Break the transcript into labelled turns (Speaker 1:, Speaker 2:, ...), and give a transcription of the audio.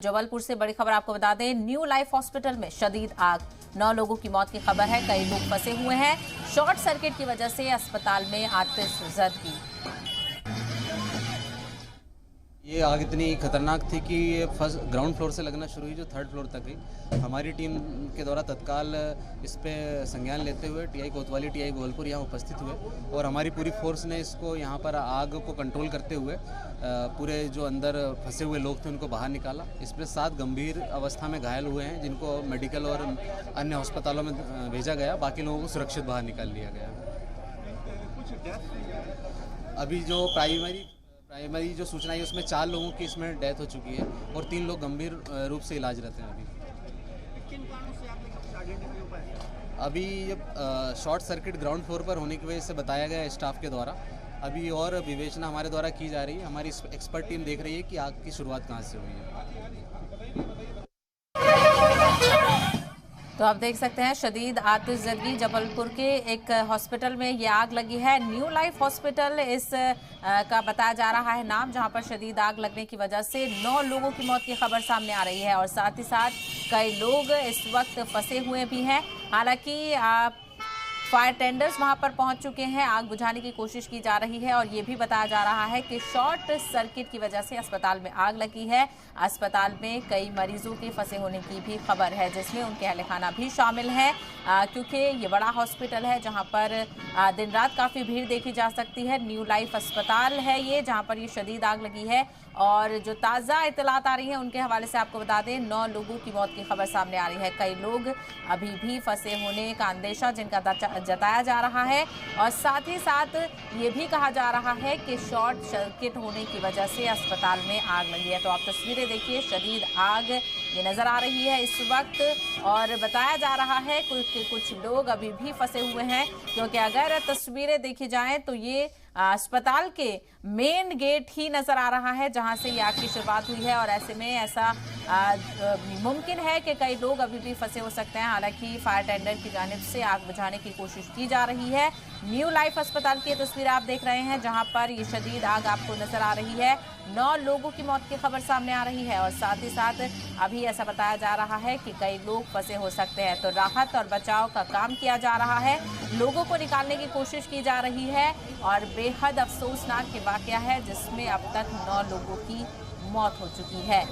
Speaker 1: जबलपुर से बड़ी खबर आपको बता दें, न्यू लाइफ हॉस्पिटल में शदीद आग, 9 लोगों की मौत की खबर है। कई लोग फंसे हुए हैं। शॉर्ट सर्किट की वजह से अस्पताल में आतिशबाजी।
Speaker 2: ये आग इतनी खतरनाक थी कि ये फर्स्ट ग्राउंड फ्लोर से लगना शुरू हुई जो थर्ड फ्लोर तक गई। हमारी टीम के द्वारा तत्काल इस पे संज्ञान लेते हुए टीआई कोतवाली, टीआई गोलपुर यहाँ उपस्थित हुए और हमारी पूरी फोर्स ने इसको यहाँ पर आग को कंट्रोल करते हुए पूरे जो अंदर फंसे हुए लोग थे उनको बाहर निकाला। इसमें 7 गंभीर अवस्था में घायल हुए हैं जिनको मेडिकल और अन्य अस्पतालों में भेजा गया। बाकी लोगों को सुरक्षित बाहर निकाल लिया गया। अभी जो प्राइमरी जो सूचना है उसमें 4 लोगों की इसमें डेथ हो चुकी है और 3 लोग गंभीर रूप से इलाजरत हैं। अभी ये शॉर्ट सर्किट ग्राउंड फ्लोर पर होने की वजह से बताया गया है स्टाफ के द्वारा। अभी और विवेचना हमारे द्वारा की जा रही है। हमारी एक्सपर्ट टीम देख रही है कि आग की शुरुआत कहाँ से हुई है।
Speaker 1: तो आप देख सकते हैं शदीद आतिशबाजी। जबलपुर के एक हॉस्पिटल में ये आग लगी है। न्यू लाइफ हॉस्पिटल इस का बताया जा रहा है नाम, जहां पर शदीद आग लगने की वजह से 9 लोगों की मौत की खबर सामने आ रही है और साथ ही साथ कई लोग इस वक्त फंसे हुए भी हैं। हालांकि फायर टेंडर्स वहां पर पहुंच चुके हैं। आग बुझाने की कोशिश की जा रही है और ये भी बताया जा रहा है कि शॉर्ट सर्किट की वजह से अस्पताल में आग लगी है। अस्पताल में कई मरीजों के फंसे होने की भी खबर है, जिसमें उनके अहल खाना भी शामिल है, क्योंकि ये बड़ा हॉस्पिटल है जहां पर दिन रात काफ़ी भीड़ देखी जा सकती है। न्यू लाइफ अस्पताल है ये, जहाँ पर ये शदीद आग लगी है और जो ताज़ा इतलात आ रही हैं उनके हवाले से आपको बता दें, 9 लोगों की मौत की खबर सामने आ रही है। कई लोग अभी भी फंसे होने का अंदेशा जिनका जताया जा रहा है और साथ ही साथ ये भी कहा जा रहा है कि शॉर्ट सर्किट होने की वजह से अस्पताल में आग लगी है। तो आप तस्वीरें देखिए, शदीद आग ये नज़र आ रही है इस वक्त और बताया जा रहा है कि कुछ लोग अभी भी फंसे हुए हैं, क्योंकि अगर तस्वीरें देखी जाएँ तो ये अस्पताल के मेन गेट ही नजर आ रहा है जहां से ये आग की शुरुआत हुई है और ऐसे में ऐसा मुमकिन है कि कई लोग अभी भी फंसे हो सकते हैं। हालांकि फायर टेंडर की जानिब से आग बुझाने की कोशिश की जा रही है। न्यू लाइफ अस्पताल की तस्वीर आप देख रहे हैं जहां पर ये शदीद आग आपको नजर आ रही है। 9 लोगों की मौत की खबर सामने आ रही है और साथ ही साथ अभी ऐसा बताया जा रहा है कि कई लोग फंसे हो सकते हैं। तो राहत और बचाव का काम किया जा रहा है, लोगों को निकालने की कोशिश की जा रही है और बेहद अफसोसनाक ये वाकया है जिसमें अब तक 9 लोगों की मौत हो चुकी है।